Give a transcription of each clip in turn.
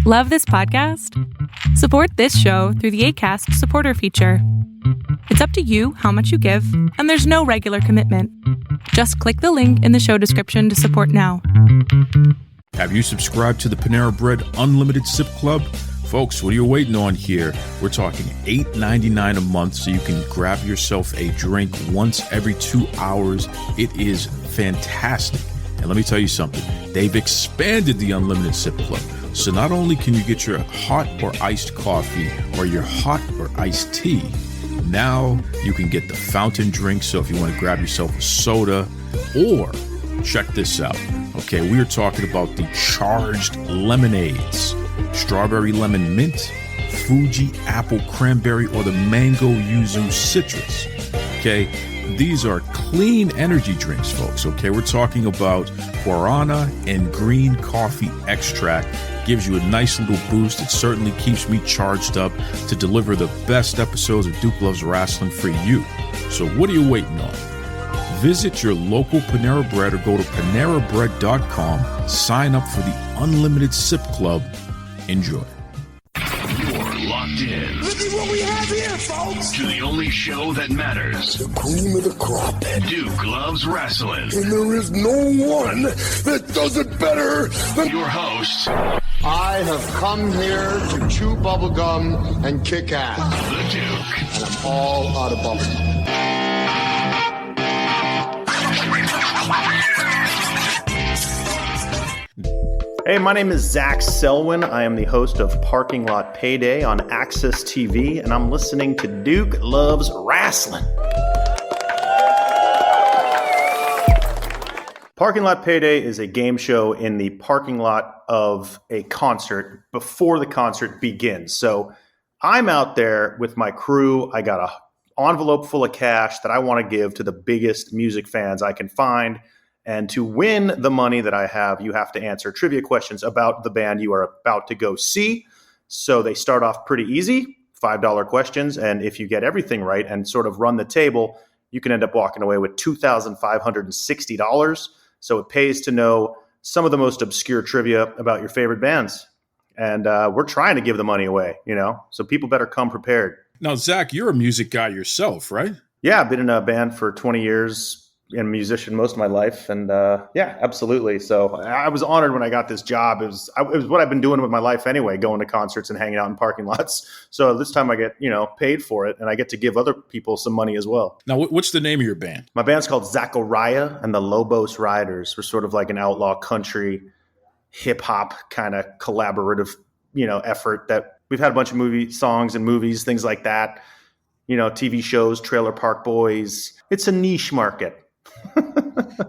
Love this podcast? Support this show through the Acast supporter feature. It's up to you how much you give, and there's no regular commitment. Just click the link in the show description to support now. Have you subscribed to the Panera Bread Unlimited Sip Club? Folks, what are you waiting on here? We're talking $8.99 a month so you can grab yourself a drink once every 2 hours. It is fantastic. And let me tell you something. They've expanded the Unlimited Sip Club. So not only can you get your hot or iced coffee or your hot or iced tea, now you can get the fountain drink. So if you want to grab yourself a soda, or check this out. Okay, we are talking about the charged lemonades. Strawberry lemon mint, Fuji apple cranberry, or the mango yuzu citrus. Okay, these are clean energy drinks, folks. Okay, we're talking about guarana and green coffee extract. Gives you a nice little boost. It certainly keeps me charged up to deliver the best episodes of Duke Loves Rasslin for you. So what are you waiting on? Visit your local Panera Bread or go to PaneraBread.com. Sign up for the Unlimited Sip Club. Enjoy. You're locked in. Look at what we have here, folks. To the only show that matters. The cream of the crop. Duke Loves Rasslin. And there is no one that does it better than Your host, I have come here to chew bubblegum and kick ass. the Duke. And I'm all out of bubblegum. Hey, my name is Zach Selwyn. I am the host of Parking Lot Payday on Access TV, and I'm listening to Duke Loves Rasslin. Parking Lot Payday is a game show in the parking lot of a concert before the concert begins. So I'm out there with my crew. I got an envelope full of cash that I want to give to the biggest music fans I can find. And to win the money that I have, you have to answer trivia questions about the band you are about to go see. So they start off pretty easy, $5 questions. And if you get everything right and sort of run the table, you can end up walking away with $2,560. So it pays to know some of the most obscure trivia about your favorite bands. And we're trying to give the money away, so people better come prepared. Now, Zach, you're a music guy yourself, right? Yeah, I've been in a band for 20 years and a musician most of my life. And yeah, absolutely. So I was honored when I got this job. It was what I've been doing with my life anyway, going to concerts and hanging out in parking lots. So this time I get, paid for it, and I get to give other people some money as well. Now, what's the name of your band? My band's called Zachariah and the Lobos Riders. We're sort of like an outlaw country, hip hop kind of collaborative, effort that we've had a bunch of movie songs and movies, things like that. TV shows, Trailer Park Boys. It's a niche market.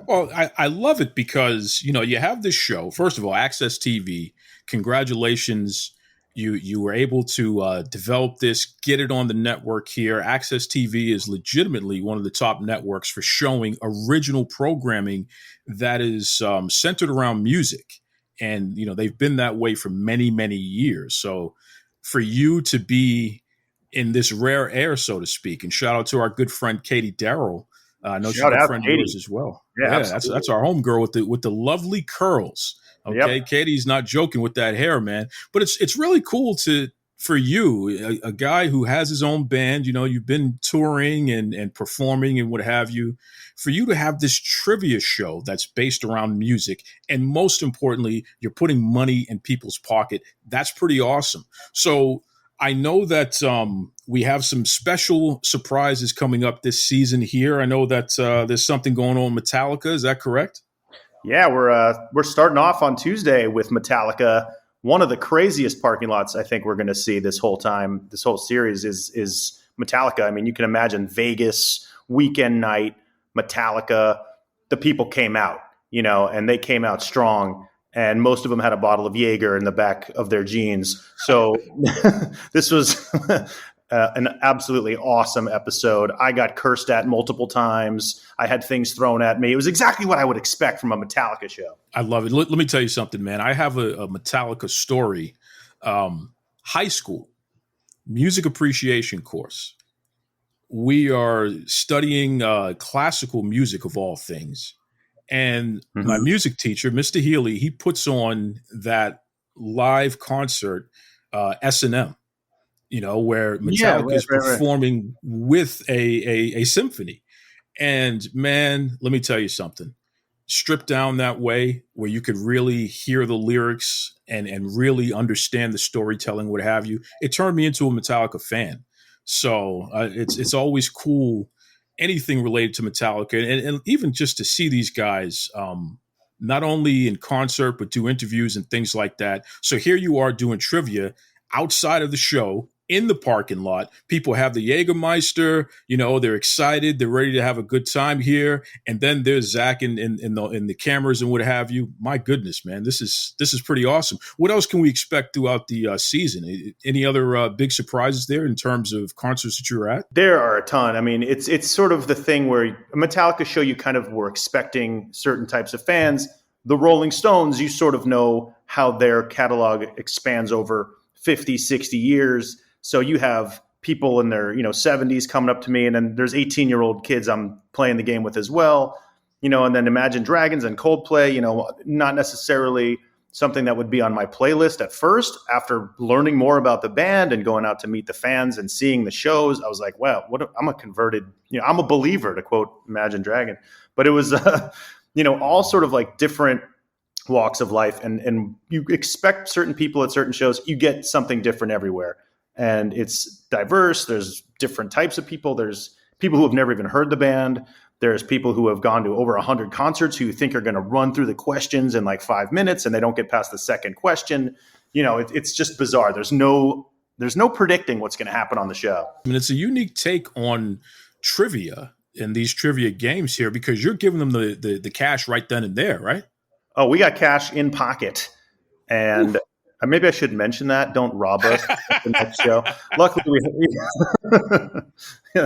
Well, I love it because, you have this show. First of all, Access TV, congratulations. You were able to develop this, get it on the network here. Access TV is legitimately one of the top networks for showing original programming that is centered around music. And, they've been that way for many, many years. So for you to be in this rare air, so to speak, and shout out to our good friend, Katie Darrell. I know she's a friend of yours as well. Yeah, that's our homegirl with the lovely curls. Okay, yep. Katie's not joking with that hair, man. But it's really cool for you, a guy who has his own band. You've been touring and performing and what have you. For you to have this trivia show that's based around music, and most importantly, you're putting money in people's pocket. That's pretty awesome. So I know that we have some special surprises coming up this season here. I know that there's something going on with Metallica. Is that correct? Yeah, we're starting off on Tuesday with Metallica. One of the craziest parking lots I think we're going to see this whole series is Metallica. I mean, you can imagine Vegas, weekend night, Metallica. The people came out, and they came out strong. And most of them had a bottle of Jaeger in the back of their jeans. So this was an absolutely awesome episode. I got cursed at multiple times. I had things thrown at me. It was exactly what I would expect from a Metallica show. I love it. Let me tell you something, man. I have a Metallica story. High school music appreciation course. We are studying classical music of all things. And my music teacher, Mr. Healy, he puts on that live concert, S&M, where Metallica is performing with a symphony. And man, let me tell you something. Stripped down that way where you could really hear the lyrics and really understand the storytelling, what have you, it turned me into a Metallica fan. So it's always cool, anything related to Metallica, and even just to see these guys not only in concert but do interviews and things like that. So here you are doing trivia outside of the show in the parking lot. People have the Jägermeister, they're excited, they're ready to have a good time here, and then there's Zach in the cameras and what have you. My goodness, man, this is pretty awesome. What else can we expect throughout the season? Any other big surprises there in terms of concerts that you're at? There are a ton. I mean, it's sort of the thing where a Metallica show, you kind of were expecting certain types of fans. The Rolling Stones, you sort of know how their catalog expands over 50, 60 years. So you have people in their 70s coming up to me, and then there's 18-year-old kids I'm playing the game with as well. And then Imagine Dragons and Coldplay, not necessarily something that would be on my playlist at first. After learning more about the band and going out to meet the fans and seeing the shows, I was like, wow, I'm a converted, I'm a believer, to quote Imagine Dragon. But it was, all sort of like different walks of life. And you expect certain people at certain shows, you get something different everywhere. And it's diverse. There's different types of people. There's people who have never even heard the band. There's people who have gone to over 100 concerts who you think are going to run through the questions in like 5 minutes, and they don't get past the second question. It's just bizarre. There's no predicting what's going to happen on the show. I mean, it's a unique take on trivia in these trivia games here, because you're giving them the cash right then and there, right? Oh, we got cash in pocket. And maybe I should mention that. Don't rob us at the next show. Luckily, we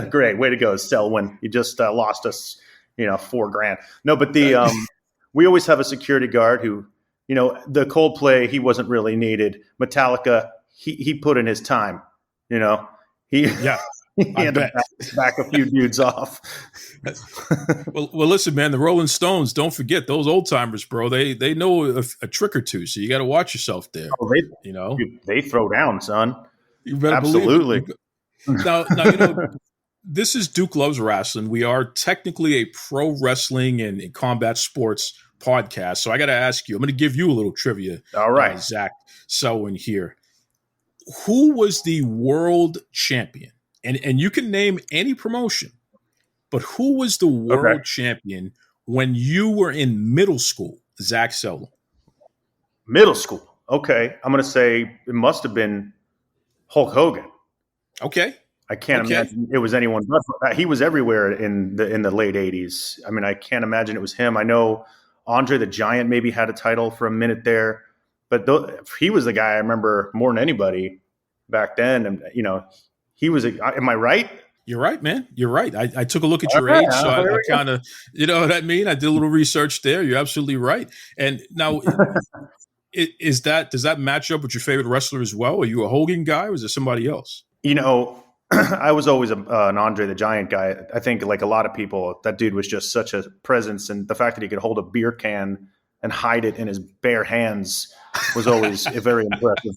great. Way to go, Selwyn. You just lost us, $4,000. No, but we always have a security guard who, the Coldplay, he wasn't really needed. Metallica, he put in his time, He had to back a few dudes off. well, listen, man, the Rolling Stones, don't forget those old timers, bro. They know a trick or two, so you got to watch yourself there. Oh, they throw down, son. You better absolutely. Now, this is Duke Loves Rasslin. We are technically a pro wrestling and combat sports podcast, so I got to ask you. I'm going to give you a little trivia. All right, Zach Selwyn here. Who was the world champion? And you can name any promotion, but who was the world champion when you were in middle school, Zach Selwyn? Middle school. Okay. I'm going to say it must have been Hulk Hogan. Okay. I can't imagine it was anyone but. He was everywhere in the late 80s. I mean, I can't imagine it was him. I know Andre the Giant maybe had a title for a minute there, but he was the guy I remember more than anybody back then. And, he was am I right? You're right, man. You're right. I took a look at your age, so I kind of, you know what I mean? I did a little research there. You're absolutely right. And now, does that match up with your favorite wrestler as well? Are you a Hogan guy, or is it somebody else? I was always an Andre the Giant guy. I think, like a lot of people, that dude was just such a presence, and the fact that he could hold a beer can and hide it in his bare hands was always very impressive.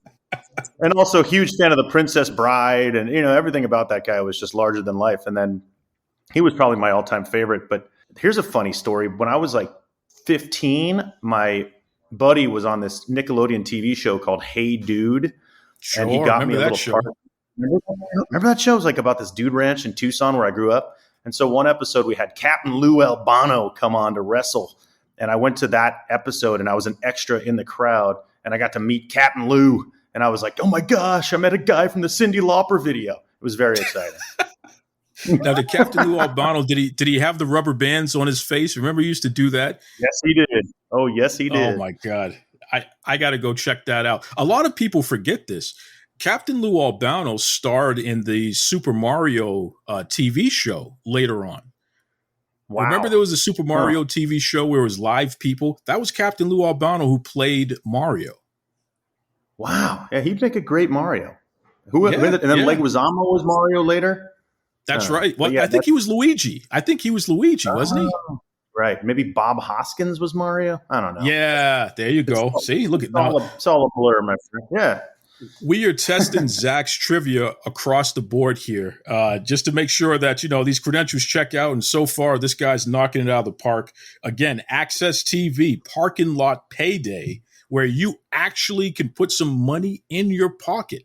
And also huge fan of the Princess Bride, and everything about that guy was just larger than life. And then he was probably my all-time favorite. But here's a funny story. When I was like 15, my buddy was on this Nickelodeon TV show called Hey Dude, and he got me a little part. Remember that show? It was like about this dude ranch in Tucson where I grew up. And so one episode we had Captain Lou Albano come on to wrestle, and I went to that episode, and I was an extra in the crowd, and I got to meet Captain Lou. And I was like, oh my gosh, I met a guy from the Cyndi Lauper video. It was very exciting. Now, the Captain Lou Albano, did he have the rubber bands on his face? Remember he used to do that? Yes, he did. Oh, yes, he did. Oh, my God. I got to go check that out. A lot of people forget this. Captain Lou Albano starred in the Super Mario TV show later on. Wow. Remember there was a Super Mario TV show where it was live people? That was Captain Lou Albano who played Mario. Wow. Yeah, he'd make a great Mario. And then Leguizamo was Mario later? That's right. Well, I think he was Luigi. Wasn't he? Right. Maybe Bob Hoskins was Mario. I don't know. Yeah, there you go. See, look at now. It's all a blur, my friend. Yeah. We are testing Zach's trivia across the board here, just to make sure that, these credentials check out. And so far, this guy's knocking it out of the park. Again, Access TV, Parking Lot Payday, where you actually can put some money in your pocket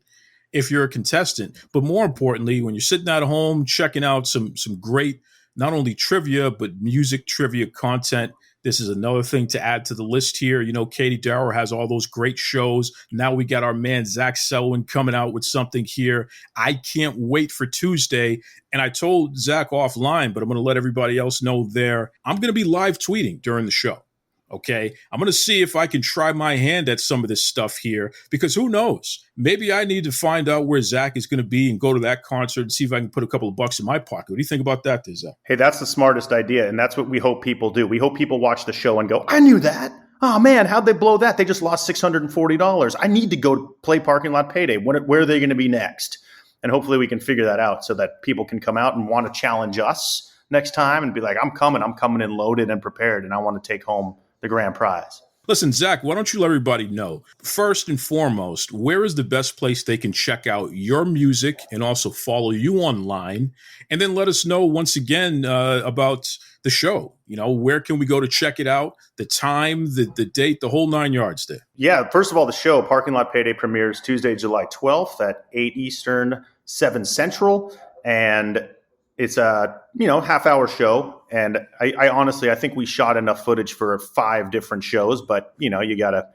if you're a contestant. But more importantly, when you're sitting at home checking out some great, not only trivia, but music trivia content, this is another thing to add to the list here. Katie Darrow has all those great shows. Now we got our man, Zach Selwyn, coming out with something here. I can't wait for Tuesday. And I told Zach offline, but I'm going to let everybody else know there. I'm going to be live tweeting during the show. Okay, I'm going to see if I can try my hand at some of this stuff here, because who knows? Maybe I need to find out where Zach is going to be and go to that concert and see if I can put a couple of bucks in my pocket. What do you think about that, Zach? Hey, that's the smartest idea, and that's what we hope people do. We hope people watch the show and go, I knew that. Oh, man, how'd they blow that? They just lost $640. I need to go play Parking Lot Payday. Where are they going to be next? And hopefully we can figure that out so that people can come out and want to challenge us next time and be like, I'm coming in loaded and prepared, and I want to take home the grand prize. Listen, Zach, why don't you let everybody know, first and foremost, where is the best place they can check out your music and also follow you online? And then let us know once again about the show. Where can we go to check it out? The time, the date, the whole 9 yards there. Yeah, first of all, the show, Parking Lot Payday, premieres Tuesday, July 12th at 8 Eastern, 7 Central. And it's a, half-hour show. And I honestly, I think we shot enough footage for 5 different shows, but you gotta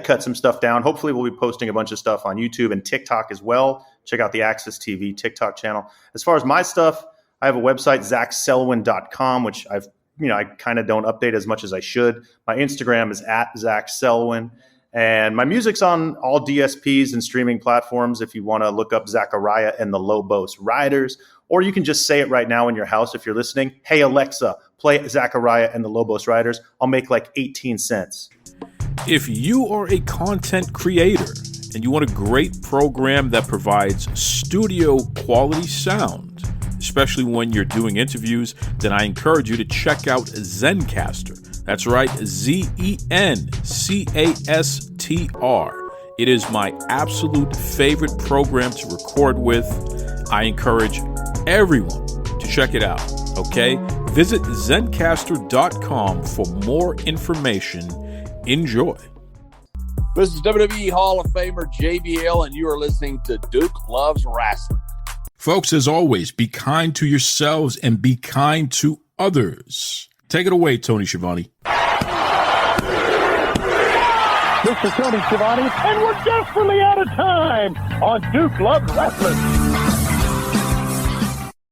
cut some stuff down. Hopefully we'll be posting a bunch of stuff on YouTube and TikTok as well. Check out the Access TV TikTok channel. As far as my stuff, I have a website, zachselwyn.com, which I kind of don't update as much as I should. My Instagram is @ZachSelwyn. And my music's on all DSPs and streaming platforms if you want to look up Zachariah and the Lobos Riders. Or you can just say it right now in your house if you're listening. Hey, Alexa, play Zachariah and the Lobos Riders. I'll make like 18 cents. If you are a content creator and you want a great program that provides studio quality sound, especially when you're doing interviews, then I encourage you to check out Zencastr. That's right, Zencastr. It is my absolute favorite program to record with. I encourage everyone to check it out, okay? Visit Zencastr.com for more information. Enjoy. This is WWE Hall of Famer JBL, and you are listening to Duke Loves Rasslin. Folks, as always, be kind to yourselves and be kind to others. Take it away, Tony Schiavone. This is Tony Schiavone, and we're desperately out of time on Duke Loves Wrestling.